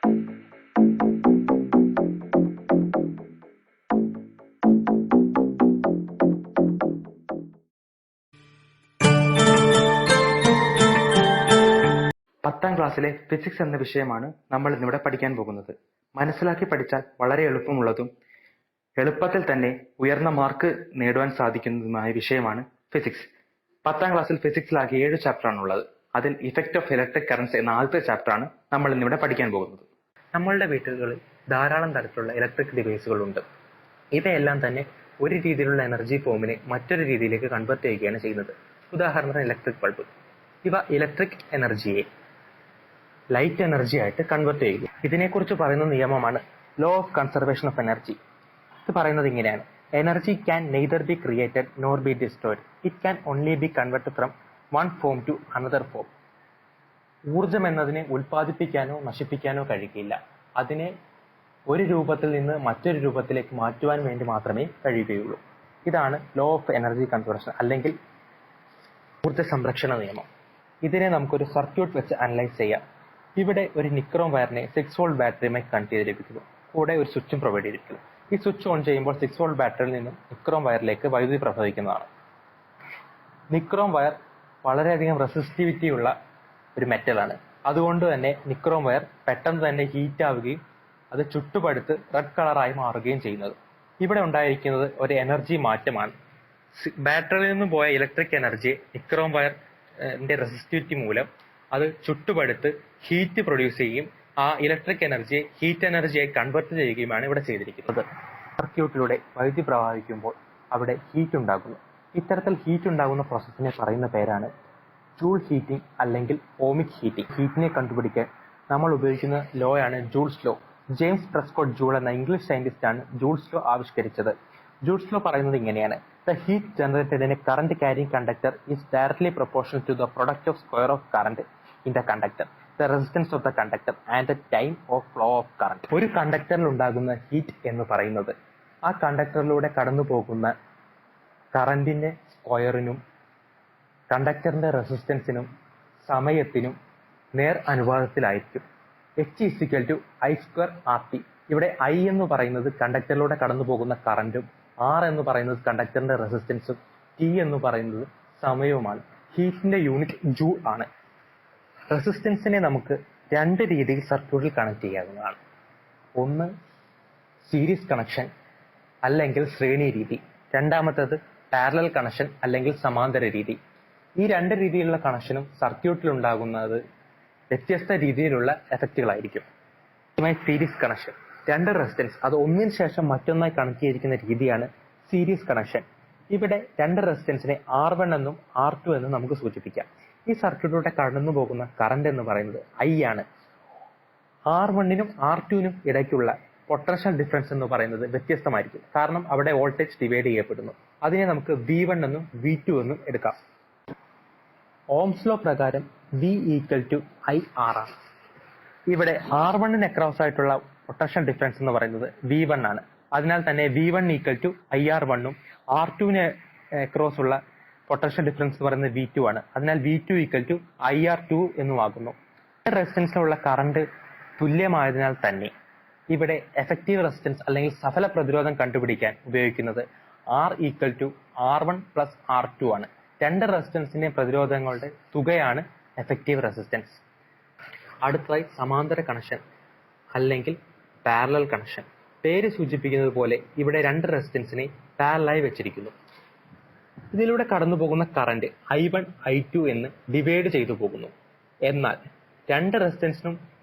പത്താം ക്ലാസ്സിലെ ഫിസിക്സ് എന്ന വിഷയമാണ് നമ്മൾ ഇന്നിവിടെ പഠിക്കാൻ പോകുന്നത്. മനസ്സിലാക്കി പഠിച്ചാൽ വളരെ എളുപ്പമുള്ളതും എളുപ്പത്തിൽ തന്നെ ഉയർന്ന മാർക്ക് നേടുവാൻ സാധിക്കുന്നതുമായ വിഷയമാണ് ഫിസിക്സ്. പത്താം ക്ലാസ്സിൽ ഫിസിക്സിലാകെ 7 ചാപ്റ്ററാണുള്ളത്. അതിൽ ഇഫക്റ്റ് ഓഫ് ഇലക്ട്രിക് കറൻസ് എന്ന ആദ്യത്തെ ചാപ്റ്ററാണ് നമ്മൾ ഇന്നിവിടെ പഠിക്കാൻ പോകുന്നത്. നമ്മളുടെ വീടുകളിൽ ധാരാളം തരത്തിലുള്ള ഇലക്ട്രിക് ഡിവൈസുകളുണ്ട്. ഇവയെല്ലാം തന്നെ ഒരു രീതിയിലുള്ള എനർജി ഫോമിനെ മറ്റൊരു രീതിയിലേക്ക് കൺവേർട്ട് ചെയ്യുകയാണ് ചെയ്യുന്നത്. ഉദാഹരണത്തിന് ഇലക്ട്രിക് ബൾബ്. ഇവ ഇലക്ട്രിക് എനർജിയെ ലൈറ്റ് എനർജി ആയിട്ട് കൺവേർട്ട് ചെയ്യുക. ഇതിനെക്കുറിച്ച് പറയുന്ന നിയമമാണ് law of conservation of energy. ഇത് പറയുന്നത് ഇങ്ങനെയാണ്: energy can neither be created nor be destroyed. It can only be converted from one form to another form. ഊർജം എന്നതിനെ ഉൽപ്പാദിപ്പിക്കാനോ നശിപ്പിക്കാനോ കഴിയില്ല. അതിനെ ഒരു രൂപത്തിൽ നിന്ന് മറ്റൊരു രൂപത്തിലേക്ക് മാറ്റുവാൻ വേണ്ടി മാത്രമേ കഴിയുകയുള്ളൂ. ഇതാണ് ലോ ഓഫ് എനർജി കൺസർവേഷൻ അല്ലെങ്കിൽ ഊർജ സംരക്ഷണ നിയമം. ഇതിനെ നമുക്കൊരു സർക്യൂട്ട് വെച്ച് അനലൈസ് ചെയ്യാം. ഇവിടെ ഒരു നിക്രോം വയറിനെ 6 വോൾട്ട് ബാറ്ററിയുമായി കണക്ട് ചെയ്തിരിക്കുന്നു. കൂടെ ഒരു സ്വിച്ചും പ്രൊവൈഡ് ചെയ്തിരിക്കുന്നു. ഈ സ്വിച്ച് ഓൺ ചെയ്യുമ്പോൾ 6 വോൾട്ട് ബാറ്ററിയിൽ നിന്നും നിക്രോം വയറിലേക്ക് വൈദ്യുതി പ്രവഹിക്കുന്നതാണ്. നിക്രോം വയർ വളരെയധികം റെസിസ്റ്റിവിറ്റി ഉള്ള ഒരു മെറ്റലാണ്. അതുകൊണ്ട് തന്നെ നിക്രോം വയർ പെട്ടെന്ന് തന്നെ ഹീറ്റ് ആവുകയും അത് ചുട്ടുപഴുത്ത് റെഡ് കളറായി മാറുകയും ചെയ്യുന്നത്. ഇവിടെ ഉണ്ടായിരിക്കുന്നത് ഒരു എനർജി മാറ്റമാണ്. ബാറ്ററിയിൽ നിന്നും പോയ ഇലക്ട്രിക് എനർജിയെ നിക്രോം വയറിന്റെ റെസിസ്റ്റിവിറ്റി മൂലം അത് ചുട്ടുപഴുത്ത് ഹീറ്റ് പ്രൊഡ്യൂസ് ചെയ്യുകയും ആ ഇലക്ട്രിക് എനർജിയെ ഹീറ്റ് എനർജിയായി കൺവേർട്ട് ചെയ്യുകയുമാണ് ഇവിടെ ചെയ്തിരിക്കുന്നത്. സർക്യൂട്ടിലൂടെ വൈദ്യുതി പ്രവഹിക്കുമ്പോൾ അവിടെ ഹീറ്റ് ഉണ്ടാകുന്നു. ഇത്തരത്തിൽ ഹീറ്റ് ഉണ്ടാകുന്ന പ്രോസസ്സിനെ പറയുന്ന പേരാണ് ജൂൾ ഹീറ്റിംഗ് അല്ലെങ്കിൽ ഓമിക് ഹീറ്റിംഗ്. ഹീറ്റിനെ കണ്ടുപിടിക്കാൻ നമ്മൾ ഉപയോഗിക്കുന്ന ലോ ആണ് Joule's law. James Prescott joule എന്ന ഇംഗ്ലീഷ് സയന്റിസ്റ്റ് ആണ് ജൂൾസ് ലോ ആവിഷ്കരിച്ചത്. ജൂൾസ് ലോ പറയുന്നത് ഇങ്ങനെയാണ്: The heat generated in a current carrying conductor is directly proportional to the product of square of current in the conductor, the resistance of the conductor and the time of flow of current. ഒരു കണ്ടക്ടറിൽ ഉണ്ടാകുന്ന heat എന്ന് പറയുന്നത് ആ കണ്ടക്ടറിലൂടെ കടന്നു പോകുന്ന കറന്റിന്റെ സ്ക്വയറിനും കണ്ടക്ടറിന്റെ റെസിസ്റ്റൻസിനും സമയത്തിനും നേർ അനുപാതത്തിലായിരിക്കും. H=I²RT. ഇവിടെ I എന്ന് പറയുന്നത് കണ്ടക്ടറിലൂടെ കടന്നു പോകുന്ന കറന്റും R എന്ന് പറയുന്നത് കണ്ടക്ടറിന്റെ റെസിസ്റ്റൻസും T എന്ന് പറയുന്നത് സമയവുമാണ്. ഹീറ്റിന്റെ യൂണിറ്റ് ജൂൾ ആണ്. റെസിസ്റ്റൻസിനെ നമുക്ക് 2 രീതിയിൽ സർക്യൂട്ടിൽ കണക്ട് ചെയ്യാവുന്നതാണ്. ഒന്ന് സീരീസ് കണക്ഷൻ അല്ലെങ്കിൽ ശ്രേണി രീതി. രണ്ടാമത്തേത് പാരലൽ കണക്ഷൻ അല്ലെങ്കിൽ സമാന്തര രീതി. ഈ 2 രീതിയിലുള്ള കണക്ഷനും സർക്യൂട്ടിൽ ഉണ്ടാകുന്നത് വ്യത്യസ്ത രീതിയിലുള്ള എഫക്റ്റുകളായിരിക്കും. Series connection. 2 റെസിസ്റ്റൻസ് അത് ഒന്നിന് ശേഷം മറ്റൊന്നായി കണക്ട് ചെയ്തിരിക്കുന്ന രീതിയാണ് സീരീസ് കണക്ഷൻ. ഇവിടെ 2 റെസിസ്റ്റൻസിനെ R1 എന്നും R2 എന്നും നമുക്ക് സൂചിപ്പിക്കാം. ഈ സർക്യൂട്ടിലൂടെ കടന്നു പോകുന്ന കറന്റ് എന്ന് പറയുന്നത് I ആണ്. R1നും R2നും ഇടയ്ക്കുള്ള പൊട്ടൻഷ്യൽ ഡിഫറൻസ് എന്ന് പറയുന്നത് വ്യത്യസ്തമായിരിക്കും. കാരണം അവിടെ വോൾട്ടേജ് ഡിവൈഡ് ചെയ്യപ്പെടുന്നു. അതിനെ നമുക്ക് V1 എന്നും V2 എന്നും എടുക്കാം. ഓംസ് ലോ പ്രകാരം V=IR ആണ്. ഇവിടെ R1ന് അക്രോസ് ആയിട്ടുള്ള പൊട്ടൻഷ്യൽ ഡിഫറൻസ് എന്ന് പറയുന്നത് V1 ആണ്. അതിനാൽ തന്നെ V1=IR1 ഉം R2ന് അക്രോസ് ഉള്ള പൊട്ടൻഷ്യൽ ഡിഫറൻസ് എന്ന് പറയുന്നത് V2 ആണ്. അതിനാൽ V2=IR2 എന്നുമാകുന്നു. റെസിസ്റ്റൻസിലുള്ള കറണ്ട് തുല്യമായതിനാൽ തന്നെ ഇവിടെ എഫക്റ്റീവ് റെസിസ്റ്റൻസ് അല്ലെങ്കിൽ സഫല പ്രതിരോധം കണ്ടുപിടിക്കാൻ ഉപയോഗിക്കുന്നത് R=R1+R2 ആണ്. 2 റെസിസ്റ്റൻസിന്റെ പ്രതിരോധങ്ങളുടെ തുകയാണ് എഫക്റ്റീവ് റെസിസ്റ്റൻസ്. അടുത്തതായി സമാന്തര കണക്ഷൻ അല്ലെങ്കിൽ പാരലൽ കണക്ഷൻ. പേര് സൂചിപ്പിക്കുന്നത് പോലെ ഇവിടെ 2 റെസിസ്റ്റൻസിനെ പാരലലായി വെച്ചിരിക്കുന്നു. ഇതിലൂടെ കടന്നു പോകുന്ന കറന്റ് I1 I2 എന്ന് ഡിവൈഡ് ചെയ്തു പോകുന്നു. എന്നാൽ 2 റെസിസ്റ്റൻസിനും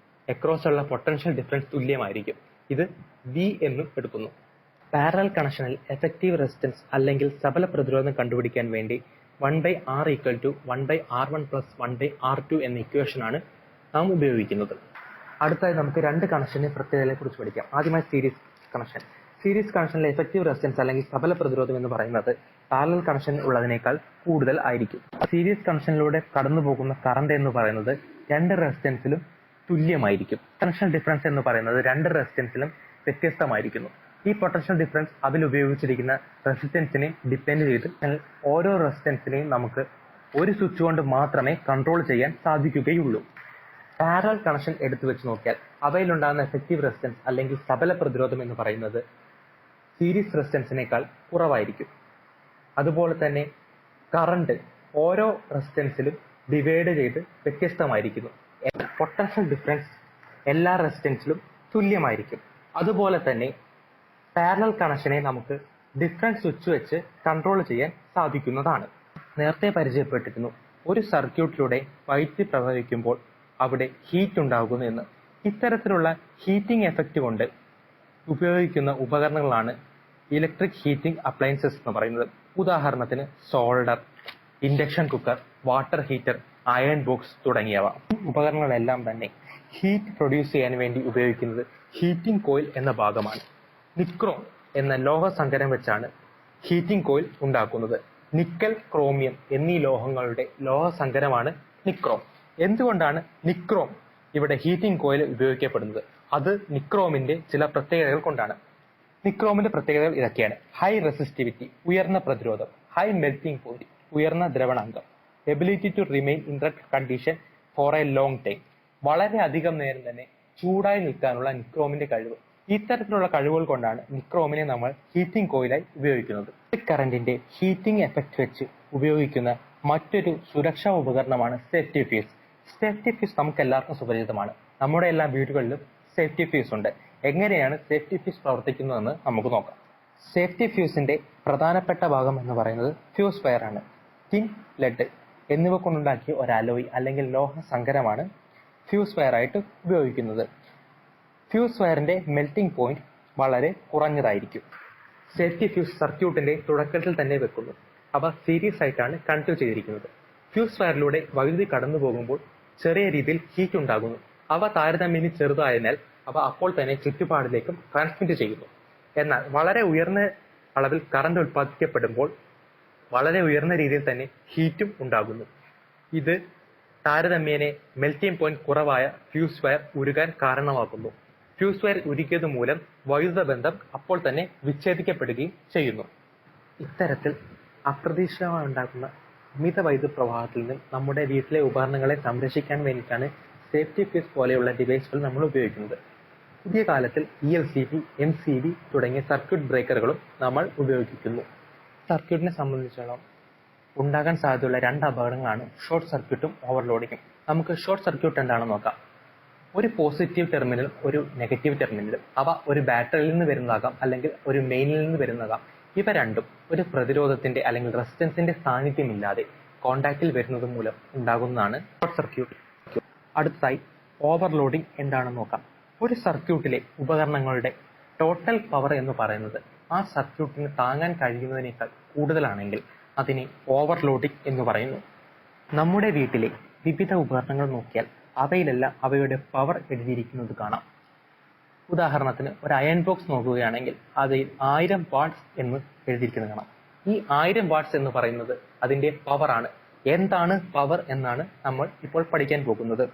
അക്രോസ് ഉള്ള പൊട്ടൻഷ്യൽ ഡിഫറൻസ് തുല്യമായിരിക്കും. ഇത് V എന്നും എടുക്കുന്നു. പാരലൽ കണക്ഷനിൽ എഫക്റ്റീവ് റെസിസ്റ്റൻസ് അല്ലെങ്കിൽ സഫല പ്രതിരോധം കണ്ടുപിടിക്കാൻ വേണ്ടി 1/R=1/R1+1/R2 എന്ന ഇക്വേഷനാണ് നാം ഉപയോഗിക്കുന്നത്. അടുത്തായി നമുക്ക് 2 കണക്ഷന്റെ പ്രത്യേകതകളെ കുറിച്ച് പഠിക്കാം. ആദ്യമായി സീരീസ് കണക്ഷൻ. സീരീസ് കണക്ഷനിലെ എഫക്റ്റീവ് റെസിസ്റ്റൻസ് അല്ലെങ്കിൽ സഫല പ്രതിരോധം എന്ന് പറയുന്നത് പാരലൽ കണക്ഷൻ ഉള്ളതിനേക്കാൾ കൂടുതൽ ആയിരിക്കും. സീരീസ് കണക്ഷനിലൂടെ കടന്നു പോകുന്ന കറന്റ് എന്ന് പറയുന്നത് 2 റെസിസ്റ്റൻസിലും തുല്യമായിരിക്കും. പൊട്ടൻഷ്യൽ ഡിഫറൻസ് എന്ന് പറയുന്നത് 2 റെസിസ്റ്റൻസിലും വ്യത്യസ്തമായിരിക്കുന്നു. ഈ പൊട്ടൻഷ്യൽ ഡിഫറൻസ് അതിൽ ഉപയോഗിച്ചിരിക്കുന്ന റെസിസ്റ്റൻസിനെ ഡിപ്പെൻഡ് ചെയ്ത് ഓരോ റെസിസ്റ്റൻസിനെയും നമുക്ക് ഒരു സ്വിച്ച് കൊണ്ട് മാത്രമേ കൺട്രോൾ ചെയ്യാൻ സാധിക്കുകയുള്ളൂ. പാരലൽ കണക്ഷൻ എടുത്തു വെച്ച് നോക്കിയാൽ അവയിലുണ്ടാകുന്ന എഫക്റ്റീവ് റെസിസ്റ്റൻസ് അല്ലെങ്കിൽ സബല പ്രതിരോധം എന്ന് പറയുന്നത് സീരീസ് റെസിസ്റ്റൻസിനേക്കാൾ കുറവായിരിക്കും. അതുപോലെ തന്നെ കറണ്ട് ഓരോ റെസിസ്റ്റൻസിലും ഡിവൈഡ് ചെയ്ത് വ്യത്യസ്തമായിരിക്കുന്നു. പൊട്ടൻഷ്യൽ ഡിഫറൻസ് എല്ലാ റെസിസ്റ്റൻസിലും തുല്യമായിരിക്കും. അതുപോലെ തന്നെ പാരലൽ കണക്ഷനെ നമുക്ക് ഡിഫറൻസ് സ്വിച്ച് വെച്ച് കൺട്രോൾ ചെയ്യാൻ സാധിക്കുന്നതാണ്. നേരത്തെ പരിചയപ്പെട്ടിരുന്നു, ഒരു സർക്യൂട്ടിലൂടെ വൈദ്യുതി പ്രവഹിക്കുമ്പോൾ അവിടെ ഹീറ്റ് ഉണ്ടാകുന്നു എന്ന്. ഇത്തരത്തിലുള്ള ഹീറ്റിംഗ് എഫക്റ്റ് കൊണ്ട് ഉപയോഗിക്കുന്ന ഉപകരണങ്ങളാണ് ഇലക്ട്രിക് ഹീറ്റിംഗ് അപ്ലയൻസസ് എന്ന് പറയുന്നത്. ഉദാഹരണത്തിന് solder, induction cooker, water heater, iron box തുടങ്ങിയവ. ഉപകരണങ്ങളെല്ലാം തന്നെ ഹീറ്റ് പ്രൊഡ്യൂസ് ചെയ്യാൻ വേണ്ടി ഉപയോഗിക്കുന്നത് ഹീറ്റിംഗ് കോയിൽ എന്ന ഭാഗമാണ്. നിക്രോം എന്ന ലോഹസങ്കരം വെച്ചാണ് ഹീറ്റിംഗ് കോയിൽ ഉണ്ടാക്കുന്നത്. നിക്കൽ, ക്രോമിയം എന്നീ ലോഹങ്ങളുടെ ലോഹസങ്കരമാണ് നിക്രോം. എന്തുകൊണ്ടാണ് നിക്രോം ഇവിടെ ഹീറ്റിംഗ് കോയിൽ ഉപയോഗിക്കപ്പെടുന്നത്? അത് നിക്രോമിന്റെ ചില പ്രത്യേകതകൾ കൊണ്ടാണ്. നിക്രോമിന്റെ പ്രത്യേകതകൾ ഇതൊക്കെയാണ്: ഹൈ റെസിസ്റ്റിവിറ്റി, ഉയർന്ന പ്രതിരോധം; ഹൈ മെൽറ്റിംഗ് പോയിന്റ്, ഉയർന്ന ദ്രവണാങ്കം; ability to remain in red condition for a long time, വളരെ അധികം നേരം തന്നെ ചൂടായി നിൽക്കാനുള്ള നിക്രോമിന്റെ കഴിവ്. ഇത്തരത്തിലുള്ള കഴിവുകൾ കൊണ്ടാണ് നിക്രോമിനെ നമ്മൾ ഹീറ്റിംഗ് കോയിലായി ഉപയോഗിക്കുന്നത്. ഇലക്ട്രിക് കറന്റിന്റെ ഹീറ്റിംഗ് എഫക്റ്റ് വെച്ച് ഉപയോഗിക്കുന്ന മറ്റൊരു സുരക്ഷാ ഉപകരണമാണ് സേഫ്റ്റി ഫ്യൂസ്. സേഫ്റ്റി ഫ്യൂസ് നമുക്ക് എല്ലാവർക്കും സുപരിചിതമാണ്. നമ്മുടെ എല്ലാ വീടുകളിലും സേഫ്റ്റി ഫ്യൂസ് ഉണ്ട്. എങ്ങനെയാണ് സേഫ്റ്റി ഫ്യൂസ് പ്രവർത്തിക്കുന്നതെന്ന് നമുക്ക് നോക്കാം. സേഫ്റ്റി ഫ്യൂസിന്റെ പ്രധാനപ്പെട്ട ഭാഗം എന്ന് പറയുന്നത് ഫ്യൂസ് വയർ ആണ്. ടിൻ, ലെഡ് എന്നിവ കൊണ്ടുണ്ടാക്കിയ ഒരു അലോയ് അല്ലെങ്കിൽ ലോഹ സങ്കരമാണ് ഫ്യൂസ് വയർ ആയിട്ട് ഉപയോഗിക്കുന്നത്. ഫ്യൂസ് വയറിന്റെ മെൽറ്റിംഗ് പോയിന്റ് വളരെ കുറഞ്ഞതായിരിക്കും. സേഫ്റ്റി ഫ്യൂസ് സർക്യൂട്ടിന്റെ തുടക്കത്തിൽ തന്നെ വെക്കുന്നു. അവ സീരീസ് ആയിട്ടാണ് കണക്ട് ചെയ്തിരിക്കുന്നത്. ഫ്യൂസ് വയറിലൂടെ വൈദ്യുതി കടന്നു പോകുമ്പോൾ ചെറിയ രീതിയിൽ ഹീറ്റ് ഉണ്ടാകുന്നു. അവ താരതമ്യേന ചെറുതായതിനാൽ അവ അപ്പോൾ തന്നെ ചുറ്റുപാടിലേക്കും ട്രാൻസ്മിറ്റ് ചെയ്യുന്നു. എന്നാൽ വളരെ ഉയർന്ന അളവിൽ കറണ്ട് ഉൽപ്പാദിപ്പിക്കപ്പെടുമ്പോൾ വളരെ ഉയർന്ന രീതിയിൽ തന്നെ ഹീറ്റും ഉണ്ടാകുന്നു. ഇത് താരതമ്യേന മെൽറ്റിംഗ് പോയിന്റ് കുറവായ ഫ്യൂസ് വയർ ഉരുകാൻ കാരണമാകുന്നു. ഫ്യൂസ് വയർ ഉരുകിയത് മൂലം വൈദ്യുത ബന്ധം അപ്പോൾ തന്നെ വിച്ഛേദിക്കപ്പെടുകയും ചെയ്യുന്നു. ഇത്തരത്തിൽ അപ്രതീക്ഷിതമായി ഉണ്ടാകുന്ന അമിത വൈദ്യുത പ്രവാഹത്തിൽ നിന്ന് നമ്മുടെ വീട്ടിലെ ഉപകരണങ്ങളെ സംരക്ഷിക്കാൻ വേണ്ടിയിട്ടാണ് സേഫ്റ്റി ഫ്യൂസ് പോലെയുള്ള ഡിവൈസുകൾ നമ്മൾ ഉപയോഗിക്കുന്നത്. പുതിയ കാലത്തിൽ ELCP, MCB തുടങ്ങിയ സർക്യൂട്ട് ബ്രേക്കറുകളും നമ്മൾ ഉപയോഗിക്കുന്നു. സർക്യൂട്ടിനെ സംബന്ധിച്ചിടത്തോളം ഉണ്ടാകാൻ സാധ്യതയുള്ള രണ്ട് അപകടങ്ങളാണ് ഷോർട്ട് സർക്യൂട്ടും ഓവർലോഡിങ്ങും. നമുക്ക് ഷോർട്ട് സർക്യൂട്ട് എന്താണെന്ന് നോക്കാം. ഒരു പോസിറ്റീവ് ടെർമിനലും ഒരു നെഗറ്റീവ് ടെർമിനലും, അവ ഒരു ബാറ്ററിയിൽ നിന്ന് വരുന്നതാകാം അല്ലെങ്കിൽ ഒരു മെയിനിൽ നിന്ന് വരുന്നതാകാം. ഇവ രണ്ടും ഒരു പ്രതിരോധത്തിന്റെ അല്ലെങ്കിൽ റെസിസ്റ്റൻസിന്റെ സാന്നിധ്യമില്ലാതെ കോണ്ടാക്റ്റിൽ വരുന്നത് മൂലം ഉണ്ടാകുന്നതാണ് ഷോർട്ട് സർക്യൂട്ട്. അടുത്തതായി ഓവർലോഡിംഗ് എന്താണെന്ന് നോക്കാം. ഒരു സർക്യൂട്ടിലെ ഉപകരണങ്ങളുടെ ടോട്ടൽ പവർ എന്ന് പറയുന്നത് ആ സർക്യൂട്ടിന് താങ്ങാൻ കഴിയുന്നതിനേക്കാൾ കൂടുതലാണെങ്കിൽ അതിനെ ഓവർലോഡിംഗ് എന്ന് പറയുന്നു. നമ്മുടെ വീട്ടിലെ വിവിധ ഉപകരണങ്ങൾ നോക്കിയാൽ അവയിലെല്ലാം അവയുടെ പവർ എഴുതിയിരിക്കുന്നത് കാണാം. ഉദാഹരണത്തിന് ഒരു അയൺ ബോക്സ് നോക്കുകയാണെങ്കിൽ അതിൽ 1000 വാട്ട്സ് എന്ന് എഴുതിയിരിക്കുന്നത് കാണാം. ഈ 1000 വാട്ട്സ് എന്ന് പറയുന്നത് അതിന്റെ പവർ ആണ്. എന്താണ് പവർ എന്നാണ് നമ്മൾ ഇപ്പോൾ പഠിക്കാൻ പോകുന്നത്.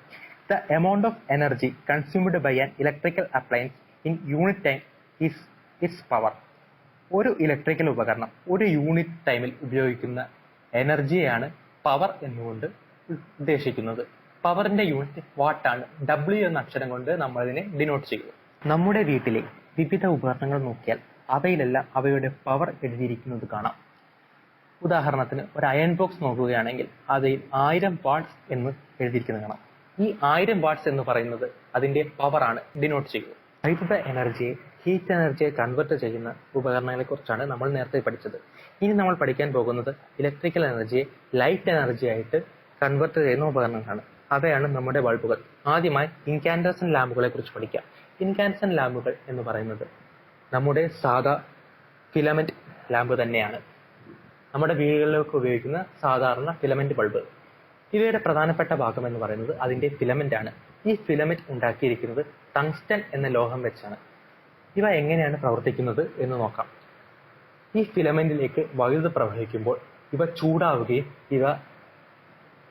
The amount of energy consumed by an electrical appliance in unit time is its power. ഒരു ഇലക്ട്രിക്കൽ ഉപകരണം ഒരു യൂണിറ്റ് ടൈമിൽ ഉപയോഗിക്കുന്ന എനർജിയെയാണ് പവർ എന്നുകൊണ്ട് ഉദ്ദേശിക്കുന്നത്. പവറിന്റെ യൂണിറ്റ് വാട്ട് ആണ്. W എന്ന അക്ഷരം കൊണ്ട് നമ്മൾ ഇതിനെ ഡിനോട്ട് ചെയ്യുന്നു. നമ്മുടെ വീട്ടിലെ വിവിധ ഉപകരണങ്ങൾ നോക്കിയാൽ അവയിലെല്ലാം അവയുടെ പവർ എഴുതിയിരിക്കുന്നത് കാണാം. ഉദാഹരണത്തിന് ഒരു അയൺ ബോക്സ് നോക്കുകയാണെങ്കിൽ അതിൽ 1000 വാട്ട്സ് എന്ന് എഴുതിയിരിക്കുന്നത് കാണാം. ഈ 1000 വാട്ട്സ് എന്ന് പറയുന്നത് അതിന്റെ പവർ ആണ് ഡിനോട്ട് ചെയ്യുന്നത്. വൈദ്യുത എനർജിയെ ഹീറ്റ് എനർജിയെ കൺവെർട്ട് ചെയ്യുന്ന ഉപകരണങ്ങളെ കുറിച്ചാണ് നമ്മൾ നേരത്തെ പഠിച്ചത്. ഇനി നമ്മൾ പഠിക്കാൻ പോകുന്നത് ഇലക്ട്രിക്കൽ എനർജിയെ ലൈറ്റ് എനർജി ആയിട്ട് കൺവെർട്ട് ചെയ്യുന്ന ഉപകരണങ്ങളാണ്. അവയാണ് നമ്മുടെ ബൾബുകൾ. ആദ്യമായി ഇൻകാൻഡസെന്റ് ലാമ്പുകളെ കുറിച്ച് പഠിക്കാം. ഇൻകാൻഡസെന്റ് ലാമ്പുകൾ എന്ന് പറയുന്നത് നമ്മുടെ സാധാ ഫിലമെന്റ് ലാമ്പ് തന്നെയാണ്. നമ്മുടെ വീടുകളിലൊക്കെ ഉപയോഗിക്കുന്ന സാധാരണ ഫിലമെന്റ് ബൾബ്. ഇവയുടെ പ്രധാനപ്പെട്ട ഭാഗം എന്ന് പറയുന്നത് അതിന്റെ ഫിലമെന്റ് ആണ്. ഈ ഫിലമെന്റ് ഉണ്ടാക്കിയിരിക്കുന്നത് ടങ്സ്റ്റൺ എന്ന ലോഹം വെച്ചാണ്. ഇവ എങ്ങനെയാണ് പ്രവർത്തിക്കുന്നത് എന്ന് നോക്കാം. ഈ ഫിലമെന്റിലേക്ക് വൈദ്യുതി പ്രവഹിക്കുമ്പോൾ ഇവ ചൂടാവുകയും ഇവ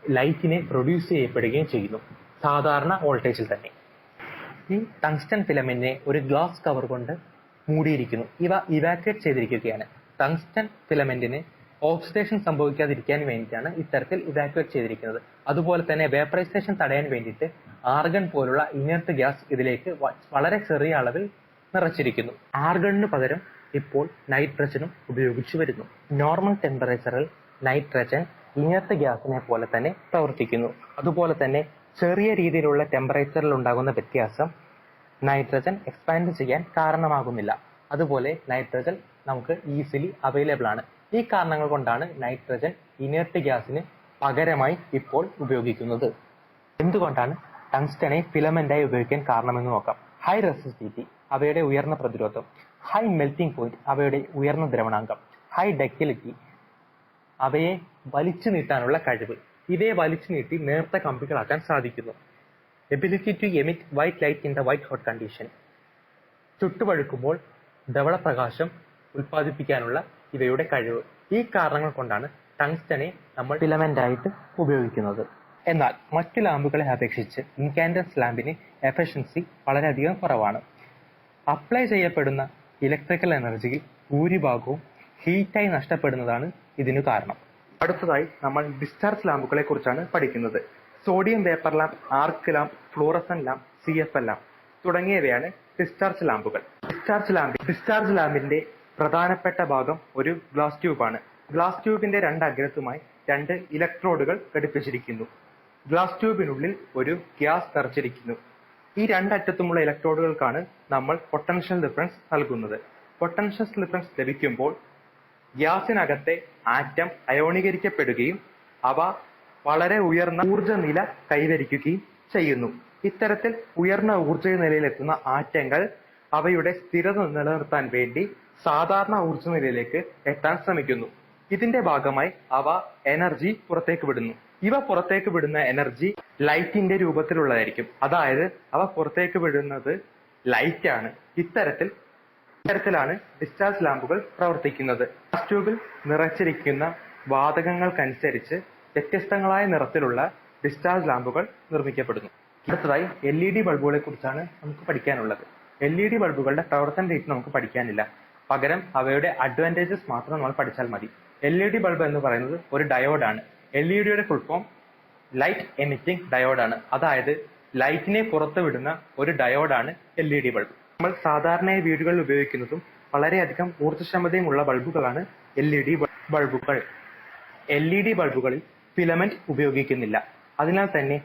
ലൈറ്റിനെ പ്രൊഡ്യൂസ് ചെയ്യപ്പെടുകയും ചെയ്യുന്നു, സാധാരണ വോൾട്ടേജിൽ തന്നെ. ഈ ടങ്സ്റ്റൺ ഫിലമെന്റിനെ ഒരു ഗ്ലാസ് കവർ കൊണ്ട് മൂടിയിരിക്കുന്നു. ഇവ ഇവാക്യുവേറ്റ് ചെയ്തിരിക്കുകയാണ്. ടങ്സ്റ്റൺ ഫിലമെന്റിന് ഓക്സിഡേഷൻ സംഭവിക്കാതിരിക്കാൻ വേണ്ടിയിട്ടാണ് ഇത്തരത്തിൽ ഇവാക്യുവേറ്റ് ചെയ്തിരിക്കുന്നത്. അതുപോലെ തന്നെ വേപ്പറൈസേഷൻ തടയാൻ വേണ്ടിയിട്ട് ആർഗൺ പോലുള്ള ഇനർട്ട് ഗ്യാസ് ഇതിലേക്ക് വളരെ ചെറിയ അളവിൽ നിറച്ചിരിക്കുന്നു. ആർഗണിന് പകരം ഇപ്പോൾ നൈട്രജനും ഉപയോഗിച്ചു വരുന്നു. നോർമൽ ടെമ്പറേച്ചറിൽ നൈട്രജൻ ഇനർട്ട് ഗ്യാസിനെ പോലെ തന്നെ പ്രവർത്തിക്കുന്നു. അതുപോലെ തന്നെ ചെറിയ രീതിയിലുള്ള ടെമ്പറേച്ചറിൽ ഉണ്ടാകുന്ന വ്യത്യാസം നൈട്രജൻ എക്സ്പാൻഡ് ചെയ്യാൻ കാരണമാകുന്നില്ല. അതുപോലെ നൈട്രജൻ നമുക്ക് ഈസിലി അവൈലബിൾ ആണ്. ഈ കാരണങ്ങൾ കൊണ്ടാണ് നൈട്രജൻ ഇനർട്ട് ഗ്യാസിന് പകരമായി ഇപ്പോൾ ഉപയോഗിക്കുന്നത്. എന്തുകൊണ്ടാണ് ടങ്സ്റ്റനെ ഫിലമെന്റായി ഉപയോഗിക്കാൻ കാരണമെന്ന് നോക്കാം. ഹൈ റെസിസ്റ്റിവിറ്റി, അവയുടെ ഉയർന്ന പ്രതിരോധം. ഹൈ മെൽറ്റിംഗ് പോയിന്റ്, അവയുടെ ഉയർന്ന ദ്രവണാങ്കം. ഹൈ ഡക്റ്റിലിറ്റി, അവയെ വലിച്ചു നീട്ടാനുള്ള കഴിവ്. ഇവയെ വലിച്ചു നീട്ടി നേർത്ത കമ്പികളാക്കാൻ സാധിക്കുന്നു. Ability to emit white light in the white hot condition, ചുട്ടുപഴുക്കുമ്പോൾ ധവളപ്രകാശം ഉൽപ്പാദിപ്പിക്കാനുള്ള ഇവയുടെ കഴിവ്. ഈ കാരണങ്ങൾ കൊണ്ടാണ് ടങ്സ്റ്റനെ നമ്മൾ ഫിലമെന്റ് ആയിട്ട് ഉപയോഗിക്കുന്നത്. എന്നാൽ മറ്റു ലാമ്പുകളെ അപേക്ഷിച്ച് ഇൻകാൻഡൻസ് ലാമ്പിന് എഫിഷ്യൻസി വളരെയധികം കുറവാണ്. അപ്ലൈ ചെയ്യപ്പെടുന്ന ഇലക്ട്രിക്കൽ എനർജിയിൽ ഭൂരിഭാഗവും ഹീറ്റായി നഷ്ടപ്പെടുന്നതാണ് ഇതിനു കാരണം. അടുത്തതായി നമ്മൾ ഡിസ്ചാർജ് ലാമ്പുകളെ കുറിച്ചാണ് പഠിക്കുന്നത്. സോഡിയം വേപ്പർ ലാമ്പ്, ആർക്ക് lamp, fluorescent lamp, CFL lamp തുടങ്ങിയവയാണ് ഡിസ്ചാർജ് ലാമ്പുകൾ. ഡിസ്ചാർജ് ലാമ്പിന്റെ പ്രധാനപ്പെട്ട ഭാഗം ഒരു ഗ്ലാസ് ട്യൂബാണ്. ഗ്ലാസ് ട്യൂബിന്റെ രണ്ടഗ്രത്തുമായി 2 ഇലക്ട്രോഡുകൾ ഘടിപ്പിച്ചിരിക്കുന്നു. ഗ്ലാസ് ട്യൂബിനുള്ളിൽ ഒരു ഗ്യാസ് നിറച്ചിരിക്കുന്നു. ഈ രണ്ടറ്റത്തുമുള്ള ഇലക്ട്രോഡുകൾക്കാണ് നമ്മൾ പൊട്ടൻഷ്യൽ ഡിഫറൻസ് നൽകുന്നത്. പൊട്ടൻഷ്യൽ ഡിഫറൻസ് ലഭിക്കുമ്പോൾ ഗ്യാസിനകത്തെ ആറ്റം അയോണീകരിക്കപ്പെടുകയും അവ വളരെ ഉയർന്ന ഊർജ്ജ നില കൈവരിക്കുകയും ചെയ്യുന്നു. ഇത്തരത്തിൽ ഉയർന്ന ഊർജ്ജ നിലയിലെത്തുന്ന ആറ്റങ്ങൾ അവയുടെ സ്ഥിരത നിലനിർത്താൻ വേണ്ടി സാധാരണ ഊർജ്ജ നിലയിലേക്ക് എത്താൻ ശ്രമിക്കുന്നു. ഇതിന്റെ ഭാഗമായി അവ എനർജി പുറത്തേക്ക് വിടുന്നു. ഇവ പുറത്തേക്ക് വിടുന്ന എനർജി ലൈറ്റിന്റെ രൂപത്തിലുള്ളതായിരിക്കും. അതായത് അവ പുറത്തേക്ക് വിടുന്നത് ലൈറ്റ് ആണ്. ഇത്തരത്തിലാണ് ഡിസ്ചാർജ് ലാമ്പുകൾ പ്രവർത്തിക്കുന്നത്. ഗ്ലാസ് ട്യൂബിൽ നിറച്ചിരിക്കുന്ന വാതകങ്ങൾക്കനുസരിച്ച് വ്യത്യസ്തങ്ങളായ നിറത്തിലുള്ള ഡിസ്ചാർജ് ലാമ്പുകൾ നിർമ്മിക്കപ്പെടുന്നു. അടുത്തതായി LED ബൾബുകളെ കുറിച്ചാണ് നമുക്ക് പഠിക്കാനുള്ളത്. LED ബൾബുകളുടെ പ്രവർത്തന രീതി നമുക്ക് പഠിക്കാനില്ല. പകരം അവയുടെ അഡ്വാൻറ്റേജസ് മാത്രം നമ്മൾ പഠിച്ചാൽ മതി. LED ബൾബ് എന്ന് പറയുന്നത് ഒരു ഡയോഡാണ്. LED full form light emitting ഡയോഡാണ്. അതായത് ലൈറ്റിനെ പുറത്തുവിടുന്ന ഒരു ഡയോഡാണ് LED ബൾബ്. നമ്മൾ സാധാരണയായി വീടുകളിൽ ഉപയോഗിക്കുന്നതും വളരെയധികം ഊർജ്ജക്ഷമതയുമുള്ള ബൾബുകളാണ് LED ബൾബുകൾ. LED ബൾബുകളിൽ ഫിലമെന്റ് ഉപയോഗിക്കുന്നില്ല. അതിനാൽ തന്നെ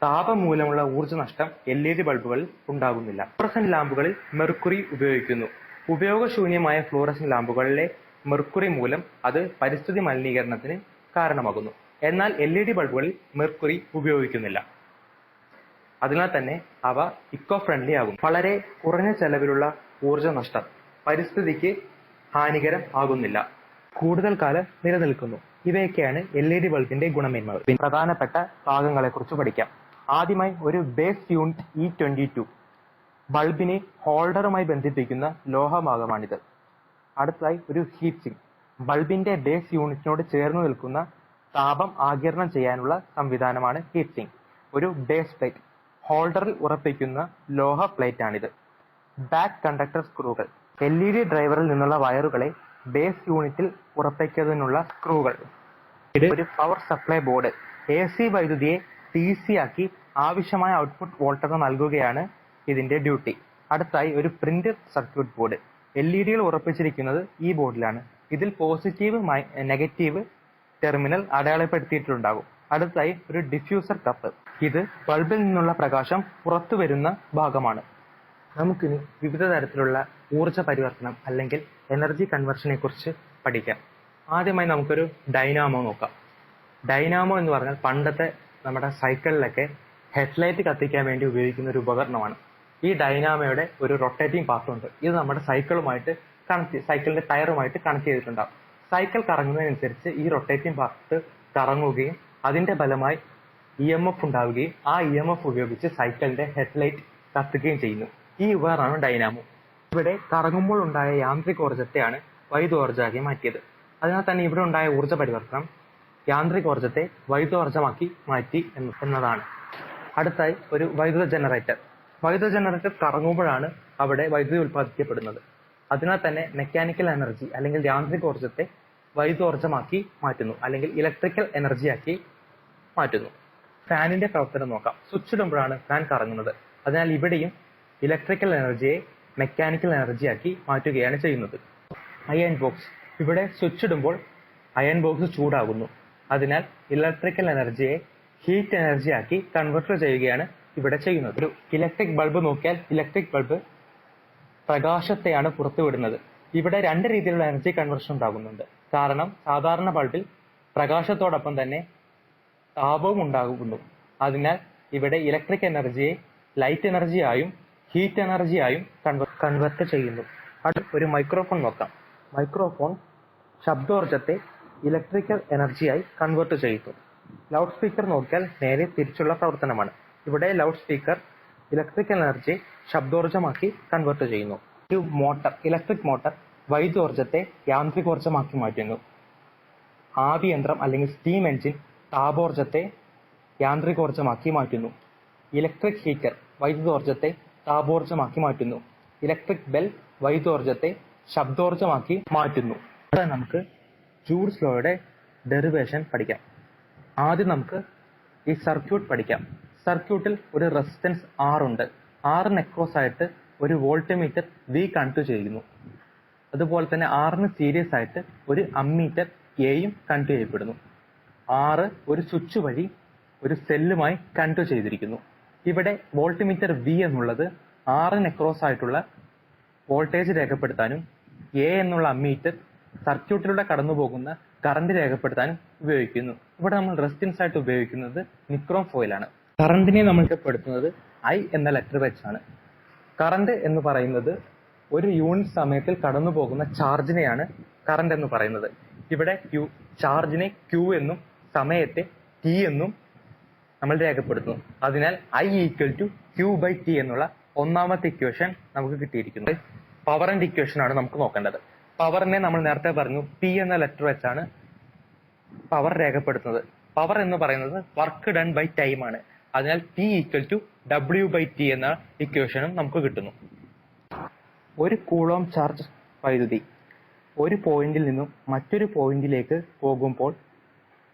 താപം മൂലമുള്ള ഊർജ്ജ നഷ്ടം LED ബൾബുകളിൽ ഉണ്ടാകുന്നില്ല. ഫ്ലൂറസൻ ലാമ്പുകളിൽ മെർക്കുറി ഉപയോഗിക്കുന്നു. ഉപയോഗശൂന്യമായ ഫ്ലൂറസൻ ലാമ്പുകളിലെ മെർക്കുറി മൂലം അത് പരിസ്ഥിതി മലിനീകരണത്തിന് കാരണമാകുന്നു. എന്നാൽ LED ബൾബുകളിൽ മെർക്കുറി ഉപയോഗിക്കുന്നില്ല. അതിനാൽ തന്നെ അവ ഇക്കോ ഫ്രണ്ട്ലി ആകുന്നു. വളരെ കുറഞ്ഞ ചെലവിലുള്ള ഊർജ്ജ നഷ്ടം പരിസ്ഥിതിക്ക് ഹാനികരം ആകുന്നില്ല. കൂടുതൽ കാലം നിലനിൽക്കുന്നു. ഇവയൊക്കെയാണ് LED ബൾബിന്റെ ഗുണമേന്മകൾ. പ്രധാനപ്പെട്ട ഭാഗങ്ങളെ കുറിച്ച് പഠിക്കാം. ആദ്യമായി ഒരു ബേസ് യൂണിറ്റ് E22 ബൾബിനെ ഹോൾഡറുമായി ബന്ധിപ്പിക്കുന്ന ലോഹഭാഗമാണിത്. അടുത്തതായി ഒരു ഹീറ്റ് സിങ്ക്, ബൾബിന്റെ ബേസ് യൂണിറ്റിനോട് ചേർന്ന് നിൽക്കുന്ന താപം ആഗിരണം ചെയ്യാനുള്ള സംവിധാനമാണ് ഹീറ്റ് സിങ്ക്. ഒരു ബേസ് പ്ലേറ്റ്, ഹോൾഡറിൽ ഉറപ്പിക്കുന്ന ലോഹ പ്ലേറ്റ് ആണിത്. ബാക്ക് കണ്ടക്ടർ സ്ക്രൂകൾ, LED ഡ്രൈവറിൽ നിന്നുള്ള വയറുകളെ ബേസ് യൂണിറ്റിൽ ഉറപ്പിക്കുന്നതിനുള്ള സ്ക്രൂകൾ. ഇത് ഒരു പവർ സപ്ലൈ ബോർഡ്, AC വൈദ്യുതിയെ DC ആക്കി ആവശ്യമായ ഔട്ട്പുട്ട് വോൾട്ടേജ് നൽകുകയാണ് ഇതിന്റെ ഡ്യൂട്ടി. അടുത്തായി ഒരു പ്രിന്റഡ് സർക്യൂട്ട് ബോർഡ്, LEDകൾ ഉറപ്പിച്ചിരിക്കുന്നത് ഈ ബോർഡിലാണ്. ഇതിൽ പോസിറ്റീവ് നെഗറ്റീവ് ടെർമിനൽ അടയാളപ്പെടുത്തിയിട്ടുണ്ടാകും. അടുത്തായി ഒരു ഡിഫ്യൂസർ കപ്പ്, ഇത് ബൾബിൽ നിന്നുള്ള പ്രകാശം പുറത്തു വരുന്ന ഭാഗമാണ്. നമുക്കിനി വിവിധ തരത്തിലുള്ള ഊർജ്ജ പരിവർത്തനം അല്ലെങ്കിൽ എനർജി കൺവെർഷനെ കുറിച്ച് പഠിക്കാം. ആദ്യമായി നമുക്കൊരു ഡൈനാമോ നോക്കാം. ഡൈനാമോ എന്ന് പറഞ്ഞാൽ പണ്ടത്തെ നമ്മുടെ സൈക്കിളിലൊക്കെ ഹെഡ്ലൈറ്റ് കത്തിക്കാൻ വേണ്ടി ഉപയോഗിക്കുന്ന ഒരു ഉപകരണമാണ്. ഈ ഡൈനാമോയുടെ ഒരു റൊട്ടേറ്റിംഗ് പാർട്ട് ഉണ്ട്. ഇത് നമ്മുടെ സൈക്കിളിന്റെ ടയറുമായിട്ട് കണക്ട് ചെയ്തിട്ടുണ്ടാകും. സൈക്കിൾ കറങ്ങുന്നതിനനുസരിച്ച് ഈ റൊട്ടേറ്റിംഗ് പാർട്ട് കറങ്ങുകയും അതിന്റെ ഫലമായി EMF ഉണ്ടാവുകയും ആ EMF ഉപയോഗിച്ച് സൈക്കിളിന്റെ ഹെഡ്ലൈറ്റ് കത്തുകയും ചെയ്യുന്നു. ഈ ഉപകരണമാണ് ഡൈനാമോ. ഇവിടെ കറങ്ങുമ്പോൾ ഉണ്ടായ യാന്ത്രികോർജ്ജത്തെയാണ് വൈദ്യോർജ്ജമാക്കി മാറ്റിയത്. അതിനാൽ തന്നെ ഇവിടെ ഉണ്ടായ ഊർജ്ജ പരിവർത്തനം യാന്ത്രികോർജ്ജത്തെ വൈദ്യോർജ്ജമാക്കി മാറ്റി എന്നതാണ്. അടുത്തായി ഒരു വൈദ്യുത ജനറേറ്റർ. വൈദ്യുത ജനറേറ്റർ കറങ്ങുമ്പോഴാണ് അവിടെ വൈദ്യുതി ഉൽപ്പാദിപ്പിക്കപ്പെടുന്നത്. അതിനാൽ തന്നെ മെക്കാനിക്കൽ എനർജി അല്ലെങ്കിൽ യാന്ത്രികോർജ്ജത്തെ വൈദ്യോർജ്ജമാക്കി മാറ്റുന്നു, അല്ലെങ്കിൽ ഇലക്ട്രിക്കൽ എനർജിയാക്കി മാറ്റുന്നു. ഫാനിന്റെ പ്രവർത്തനം നോക്കാം. സ്വിച്ച് ഇടുമ്പോഴാണ് ഫാൻ കറങ്ങുന്നത്. അതിനാൽ ഇവിടെയും ഇലക്ട്രിക്കൽ എനർജിയെ മെക്കാനിക്കൽ എനർജിയാക്കി മാറ്റുകയാണ് ചെയ്യുന്നത്. Iron box. ഇവിടെ സ്വിച്ച് ഇടുമ്പോൾ അയൺ ബോക്സ് ചൂടാകുന്നു. അതിനാൽ ഇലക്ട്രിക്കൽ എനർജിയെ ഹീറ്റ് എനർജിയാക്കി കൺവെർട്ട് ചെയ്യുകയാണ് ഇവിടെ ചെയ്യുന്നത്. ഒരു ഇലക്ട്രിക് ബൾബ് നോക്കിയാൽ ഇലക്ട്രിക് ബൾബ് പ്രകാശത്തെയാണ് പുറത്തുവിടുന്നത്. ഇവിടെ രണ്ട് രീതിയിലുള്ള എനർജി കൺവെർഷൻ ഉണ്ടാകുന്നുണ്ട്. കാരണം സാധാരണ ബൾബിൽ പ്രകാശത്തോടൊപ്പം തന്നെ താപവും ഉണ്ടാകുന്നു. അതിനാൽ ഇവിടെ ഇലക്ട്രിക് എനർജിയെ ലൈറ്റ് എനർജിയായും ഹീറ്റ് എനർജിയായും കൺവെർട്ട് ചെയ്യുന്നു. അടുത്ത ഒരു മൈക്രോഫോൺ നോക്കാം. മൈക്രോഫോൺ ശബ്ദോർജ്ജത്തെ ഇലക്ട്രിക്കൽ എനർജിയായി കൺവെർട്ട് ചെയ്യുന്നു. ലൗഡ് സ്പീക്കർ നോക്കിയാൽ നേരെ തിരിച്ചുള്ള പ്രവർത്തനമാണ്. ഇവിടെ ലൗഡ് സ്പീക്കർ ഇലക്ട്രിക്കൽ എനർജിയെ ശബ്ദോർജ്ജമാക്കി കൺവെർട്ട് ചെയ്യുന്നു. ഒരു മോട്ടർ, ഇലക്ട്രിക് മോട്ടർ വൈദ്യോർജ്ജത്തെ യാന്ത്രികോർജ്ജമാക്കി മാറ്റുന്നു. ആവിയന്ത്രം അല്ലെങ്കിൽ സ്റ്റീം എഞ്ചിൻ താപോർജ്ജത്തെ യാന്ത്രികോർജ്ജമാക്കി മാറ്റുന്നു. ഇലക്ട്രിക് ഹീറ്റർ വൈദ്യുതോർജ്ജത്തെ താപോർജ്ജമാക്കി മാറ്റുന്നു. ഇലക്ട്രിക് ബെൽ വൈദ്യുതോർജ്ജത്തെ ശബ്ദോർജ്ജമാക്കി മാറ്റുന്നു. നമുക്ക് ജൂൾസ് ലോയുടെ ഡെറിവേഷൻ പഠിക്കാം. ആദ്യം നമുക്ക് ഈ സർക്യൂട്ട് പഠിക്കാം. സർക്യൂട്ടിൽ ഒരു റെസിസ്റ്റൻസ് R ഉണ്ട്. Rന് അക്രോസ് ആയിട്ട് ഒരു വോൾട്ട്മീറ്റർ V കണക്ട് ചെയ്യുന്നു. അതുപോലെ തന്നെ Rന് സീരീസ് ആയിട്ട് ഒരു അമ്മീറ്റർ Aയും കണക്ട് ചെയ്യപ്പെടുന്നു. R ഒരു സ്വിച്ച് വഴി ഒരു സെല്ലുമായി കണക്ട് ചെയ്തിരിക്കുന്നു. ഇവിടെ വോൾട്ട്മീറ്റർ V എന്നുള്ളത് Rന് അക്രോസ് ആയിട്ടുള്ള വോൾട്ടേജ് രേഖപ്പെടുത്താനും A എന്നുള്ള അമ്മീറ്റർ സർക്യൂട്ടിലൂടെ കടന്നുപോകുന്ന കറണ്ട് രേഖപ്പെടുത്താനും ഉപയോഗിക്കുന്നു. ഇവിടെ നമ്മൾ റെസിസ്റ്റൻസ് ആയിട്ട് ഉപയോഗിക്കുന്നത് നിക്രോം ഫോയിലാണ്. കറണ്ടിനെ നമ്മൾ രേഖപ്പെടുത്തുന്നത് I എന്ന ലെറ്റർ വെച്ചാണ്. കറണ്ട് എന്ന് പറയുന്നത് ഒരു യൂണിറ്റ് സമയത്തിൽ കടന്നു പോകുന്ന ചാർജിനെയാണ് കറണ്ട് എന്ന് പറയുന്നത്. ഇവിടെ ചാർജിനെ Q എന്നും സമയത്തെ T എന്നും നമ്മൾ രേഖപ്പെടുത്തുന്നു. അതിനാൽ I = Q/T എന്നുള്ള ഒന്നാമത്തെ ഇക്വേഷൻ നമുക്ക് കിട്ടിയിരിക്കുന്നു. പവറിന്റെ ഇക്വേഷൻ ആണ് നമുക്ക് നോക്കേണ്ടത്. പവറിനെ നമ്മൾ നേരത്തെ പറഞ്ഞു P എന്ന ലെറ്റർ വെച്ചാണ് പവർ രേഖപ്പെടുത്തുന്നത്. പവർ എന്ന് പറയുന്നത് വർക്ക് ഡൺ ബൈ ടൈം ആണ്. അതിനാൽ P = W/T എന്ന ഇക്വേഷനും നമുക്ക് കിട്ടുന്നു. ഒരു കൂളോം ചാർജ് വൈദ്യുതി ഒരു പോയിന്റിൽ നിന്നും മറ്റൊരു പോയിന്റിലേക്ക് പോകുമ്പോൾ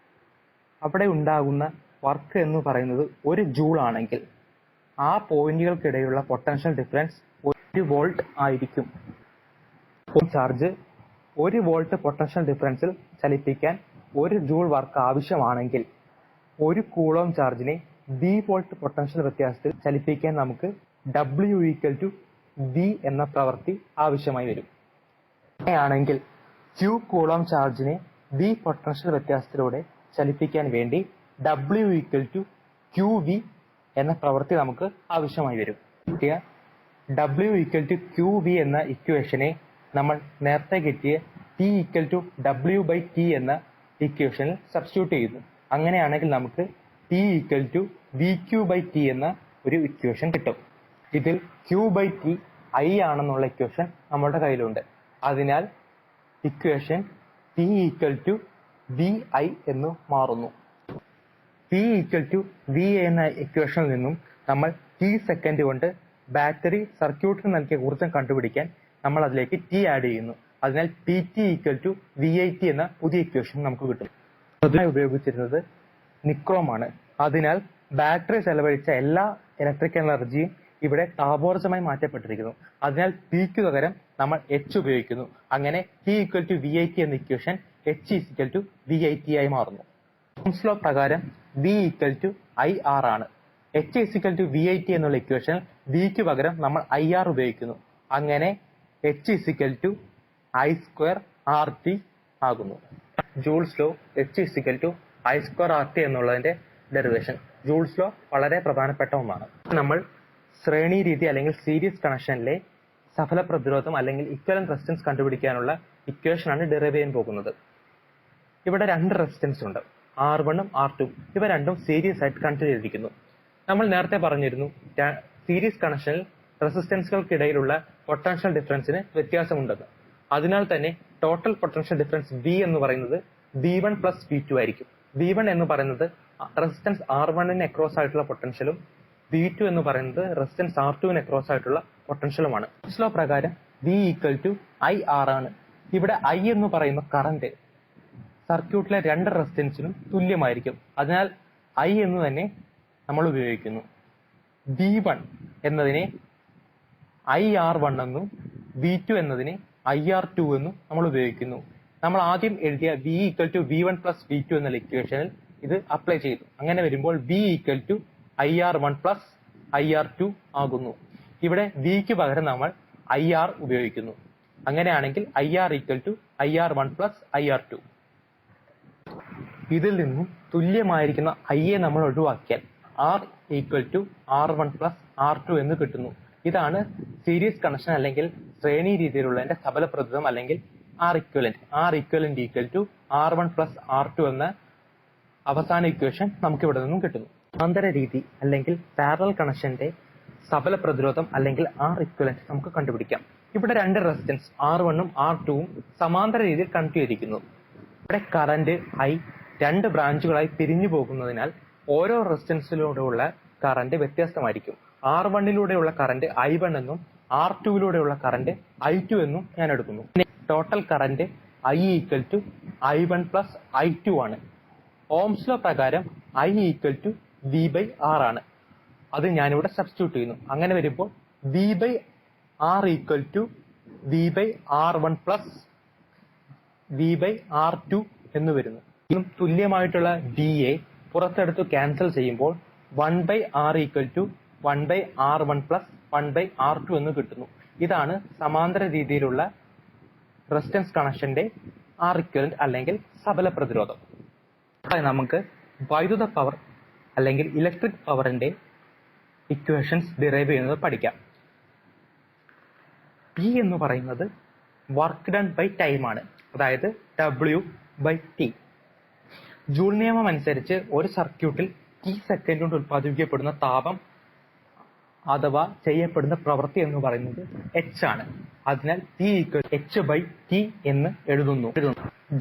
അവിടെ ഉണ്ടാകുന്ന വർക്ക് എന്ന് പറയുന്നത് 1 ജൂൾ ആണെങ്കിൽ ആ പോയിന്റുകൾക്കിടയിലുള്ള പൊട്ടൻഷ്യൽ ഡിഫറൻസ് 1 വോൾട്ട് ആയിരിക്കും. ചാർജ് 1 വോൾട്ട് പൊട്ടൻഷ്യൽ ഡിഫറൻസിൽ ചലിപ്പിക്കാൻ 1 ജൂൾ വർക്ക് ആവശ്യമാണെങ്കിൽ 1 കൂളോം ചാർജിനെ V വോൾട്ട് പൊട്ടൻഷ്യൽ വ്യത്യാസത്തിൽ ചലിപ്പിക്കാൻ നമുക്ക് W = V എന്ന പ്രവൃത്തി ആവശ്യമായി വരും. അങ്ങനെയാണെങ്കിൽ Q കൂളോം ചാർജിനെ V പൊട്ടൻഷ്യൽ വ്യത്യാസത്തിലൂടെ ചലിപ്പിക്കാൻ വേണ്ടി W = QV എന്ന പ്രവൃത്തി നമുക്ക് ആവശ്യമായി വരും. W = QV എന്ന ഇക്വേഷനെ നമ്മൾ നേരത്തെ കിട്ടിയ T = W/T എന്ന ഇക്വേഷനിൽ സബ്സ്റ്റിറ്റ്യൂട്ട് ചെയ്യുന്നു. അങ്ങനെയാണെങ്കിൽ നമുക്ക് T = VQ/T എന്ന ഒരു ഇക്വേഷൻ കിട്ടും. ഇതിൽ Q/T I ആണെന്നുള്ള ഇക്വേഷൻ നമ്മുടെ കയ്യിലുണ്ട്. അതിനാൽ ഇക്വേഷൻ T = VI എന്ന് മാറുന്നു. P = VI എന്ന ഇക്വേഷനിൽ നിന്നും നമ്മൾ T സെക്കൻഡ് കൊണ്ട് ബാറ്ററി സർക്യൂട്ടിന് നൽകിയ ഊർജ്ജം കണ്ടുപിടിക്കാൻ നമ്മൾ അതിലേക്ക് T ആഡ് ചെയ്യുന്നു. അതിനാൽ PT = VIT എന്ന പുതിയ ഇക്വേഷൻ നമുക്ക് കിട്ടും. അതിനായി ഉപയോഗിച്ചിരുന്നത് നിക്രോം ആണ്. അതിനാൽ ബാറ്ററി ചെലവഴിച്ച എല്ലാ ഇലക്ട്രിക്കൽ എനർജിയും ഇവിടെ താപോർജ്ജമായി മാറ്റപ്പെട്ടിരിക്കുന്നു. അതിനാൽ Pക്ക് പകരം നമ്മൾ H ഉപയോഗിക്കുന്നു. അങ്ങനെ T = VIT എന്ന ഇക്വേഷൻ H = VIT ആയി മാറുന്നു. ഓംസ് ലോ പ്രകാരം V = IR ആണ്. H = VIT എന്നുള്ള ഇക്വേഷൻ Vക്ക് പകരം നമ്മൾ IR ഉപയോഗിക്കുന്നു. അങ്ങനെ H = I²RT ആകുന്നു. ജൂൾസ് ലോ H = I²RT എന്നുള്ളതിന്റെ ഡെറിവേഷൻ. ജൂൾസ് ലോ വളരെ പ്രധാനപ്പെട്ട ഒന്നാണ്. നമ്മൾ ശ്രേണി രീതി അല്ലെങ്കിൽ സീരീസ് കണക്ഷനിലെ സഫല പ്രതിരോധം അല്ലെങ്കിൽ ഇക്വലന്റ് റെസിസ്റ്റൻസ് കണ്ടുപിടിക്കാനുള്ള ഇക്വേഷനാണ് ഡെറൈവ് ചെയ്യാൻ പോകുന്നത്. ഇവിടെ 2 റെസിസ്റ്റൻസ് ഉണ്ട്, R1 ഉം R2. ഇവ രണ്ടും സീരീസ് ആയിട്ട് കണക്ട് ചെയ്തിരിക്കുന്നു. നമ്മൾ നേരത്തെ പറഞ്ഞിരുന്നു സീരീസ് കണക്ഷനിൽ റെസിസ്റ്റൻസുകൾക്കിടയിലുള്ള പൊട്ടൻഷ്യൽ ഡിഫറൻസിന് വ്യത്യാസമുണ്ടെന്ന്. അതിനാൽ തന്നെ ടോട്ടൽ പൊട്ടൻഷ്യൽ ഡിഫറൻസ് V എന്ന് പറയുന്നത് V1 + V2 ആയിരിക്കും. V1 എന്ന് പറയുന്നത് റെസിസ്റ്റൻസ് R1ന് അക്രോസ് ആയിട്ടുള്ള പൊട്ടൻഷ്യലും V2 എന്ന് പറയുന്നത് റെസിസ്റ്റൻസ് R2ന് അക്രോസ് ആയിട്ടുള്ള പൊട്ടൻഷ്യലുമാണ്. ഓംസ് ലോ പ്രകാരം V = IR ആണ്. ഇവിടെ I എന്ന് പറയുന്ന കറന്റ്, സർക്യൂട്ടിലെ രണ്ട് റെസിസ്റ്റൻസിനും തുല്യമായിരിക്കും. അതിനാൽ I എന്ന് തന്നെ നമ്മൾ ഉപയോഗിക്കുന്നു. V1 എന്നതിനെ IR1 എന്നും V2 എന്നതിനെ IR2 എന്നും നമ്മൾ ഉപയോഗിക്കുന്നു. നമ്മൾ ആദ്യം എഴുതിയ V = V1 + V2 എന്ന ഇക്വേഷനിൽ ഇത് അപ്ലൈ ചെയ്തു. അങ്ങനെ വരുമ്പോൾ V = IR1 + IR2 ആകുന്നു. ഇവിടെ V ക്ക് പകരം നമ്മൾ IR ഉപയോഗിക്കുന്നു. അങ്ങനെയാണെങ്കിൽ IR = IR1 + IR2. ഇതിൽ നിന്നും തുല്യമായിരിക്കുന്ന I യെ നമ്മൾ ഒഴിവാക്കിയാൽ R = R1 + R2 എന്ന് കിട്ടുന്നു. ഇതാണ് സീരീസ് കണക്ഷൻ അല്ലെങ്കിൽ ശ്രേണി രീതിയിലുള്ളതിന്റെ സബലപ്രതിരോധം അല്ലെങ്കിൽ R equivalent. R equivalent = R1 + R2 എന്ന അവസാന ഇക്വേഷൻ നമുക്ക് ഇവിടെ നിന്നും കിട്ടുന്നു. സമാന്തര രീതി അല്ലെങ്കിൽ പാരലൽ കണക്ഷന്റെ സബല പ്രതിരോധം അല്ലെങ്കിൽ R equivalent നമുക്ക് കണ്ടുപിടിക്കാം. ഇവിടെ രണ്ട് റെസിസ്റ്റൻസ് R1 ഉം R2 ഉം സമാന്തര രീതിയിൽ കണക്ട് ചെയ്തിരിക്കുന്നു. ഇവിടെ കറന്റ് I രണ്ട് ബ്രാഞ്ചുകളായി പിരിഞ്ഞു പോകുന്നതിനാൽ ഓരോ റെസിസ്റ്റൻസിലൂടെയുള്ള കറന്റ് വ്യത്യസ്തമായിരിക്കും. R1 കറന്റ് I1 എന്നും R2 കറന്റ് I2 എന്നും ഞാൻ എടുക്കുന്നു. Total current I = I1 + I2 ആണ്. ഓംസ് ലോ പ്രകാരം I = V/R ആണ്. അത് ഞാനിവിടെ സബ്സ്റ്റിറ്റ്യൂട്ട് ചെയ്യുന്നു. അങ്ങനെ വരുമ്പോൾ V/R = V/R1 + V/R2 എന്ന് വരുന്നു. ഇതിനും തുല്യമായിട്ടുള്ള V യെ പുറത്തെടുത്ത് ക്യാൻസൽ ചെയ്യുമ്പോൾ 1/R = 1/R1 + 1/R2 എന്ന് കിട്ടുന്നു. ഇതാണ് സമാന്തര രീതിയിലുള്ള റെസിസ്റ്റൻസ് കണക്ഷന്റെ R equivalent അല്ലെങ്കിൽ സബല പ്രതിരോധം. നമുക്ക് വൈദ്യുത പവർ അല്ലെങ്കിൽ ഇലക്ട്രിക് പവറിന്റെ ഇക്വേഷൻസ് ഡിറൈവ് ചെയ്യുന്നത് പഠിക്കാം. P എന്ന് പറയുന്നത് വർക്ക് ഡൺ ബൈ ടൈം ആണ്, അതായത് W/T. ജൂൾ നിയമം അനുസരിച്ച് ഒരു സർക്യൂട്ടിൽ T സെക്കൻഡ് കൊണ്ട് ഉത്പാദിപ്പിക്കപ്പെടുന്ന താപം അഥവാ ചെയ്യപ്പെടുന്ന പ്രവൃത്തി എന്ന് പറയുന്നത് H ആണ്. അതിനാൽ P = H/T എന്ന് എഴുതുന്നു.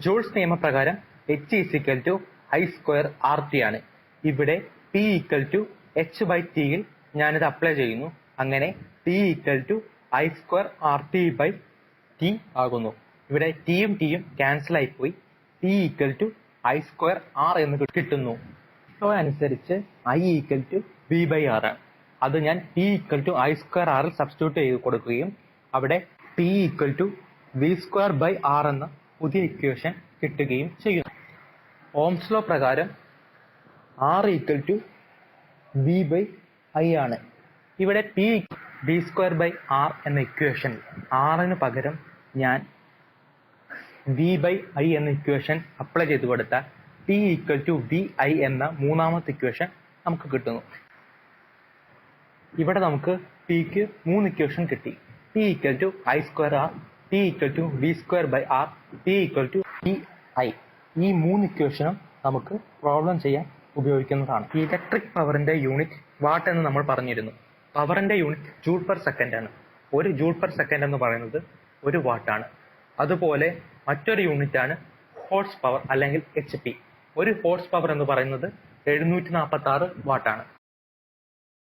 ജൂൾസ് നിയമപ്രകാരം H = I²RT ആണ്. ഇവിടെ P = H/T യിൽ ഞാനിത് അപ്ലൈ ചെയ്യുന്നു. അങ്ങനെ P = I²RT/T ആകുന്നു. ഇവിടെ T യും T യും ക്യാൻസൽ ആയിപ്പോയി. P = I²R എന്ന് കിട്ടുന്നു. അനുസരിച്ച് I = V/R ആണ്. അത് ഞാൻ P = I²R ൽ സബ്സ്റ്റിറ്റ്യൂട്ട് ചെയ്ത് കൊടുക്കുകയും അവിടെ P = V²/R എന്ന പുതിയ ഇക്വേഷൻ കിട്ടുകയും ചെയ്യുന്നു. ഓംസ് ലോ പ്രകാരം R = V/I ആണ്. ഇവിടെ P V²/R എന്ന ഇക്വേഷൻ R ന് പകരം ഞാൻ V/I എന്ന ഇക്വേഷൻ അപ്ലൈ ചെയ്ത് കൊടുത്താൽ P = VI എന്ന മൂന്നാമത്തെ ഇക്വേഷൻ നമുക്ക് കിട്ടുന്നു. ഇവിടെ നമുക്ക് P ക്ക് 3 ഇക്വേഷൻ കിട്ടി. P = I²R, P = V²/R, P = VI. ഈ 3 ഇക്വേഷനും നമുക്ക് പ്രോബ്ലം ചെയ്യാൻ ഉപയോഗിക്കുന്നതാണ്. ഇലക്ട്രിക് പവറിന്റെ യൂണിറ്റ് വാട്ട് എന്ന് നമ്മൾ പറഞ്ഞിരുന്നു. പവറിന്റെ യൂണിറ്റ് ജൂൾ/സെക്കൻഡ് ആണ്. ഒരു ജൂൾ/സെക്കൻഡ് എന്ന് പറയുന്നത് 1 വാട്ടാണ്. അതുപോലെ മറ്റൊരു യൂണിറ്റ് ആണ് ഹോഴ്സ് പവർ അല്ലെങ്കിൽ HP. ഒരു ഹോഴ്സ് പവർ എന്ന് പറയുന്നത് 746 വാട്ടാണ്.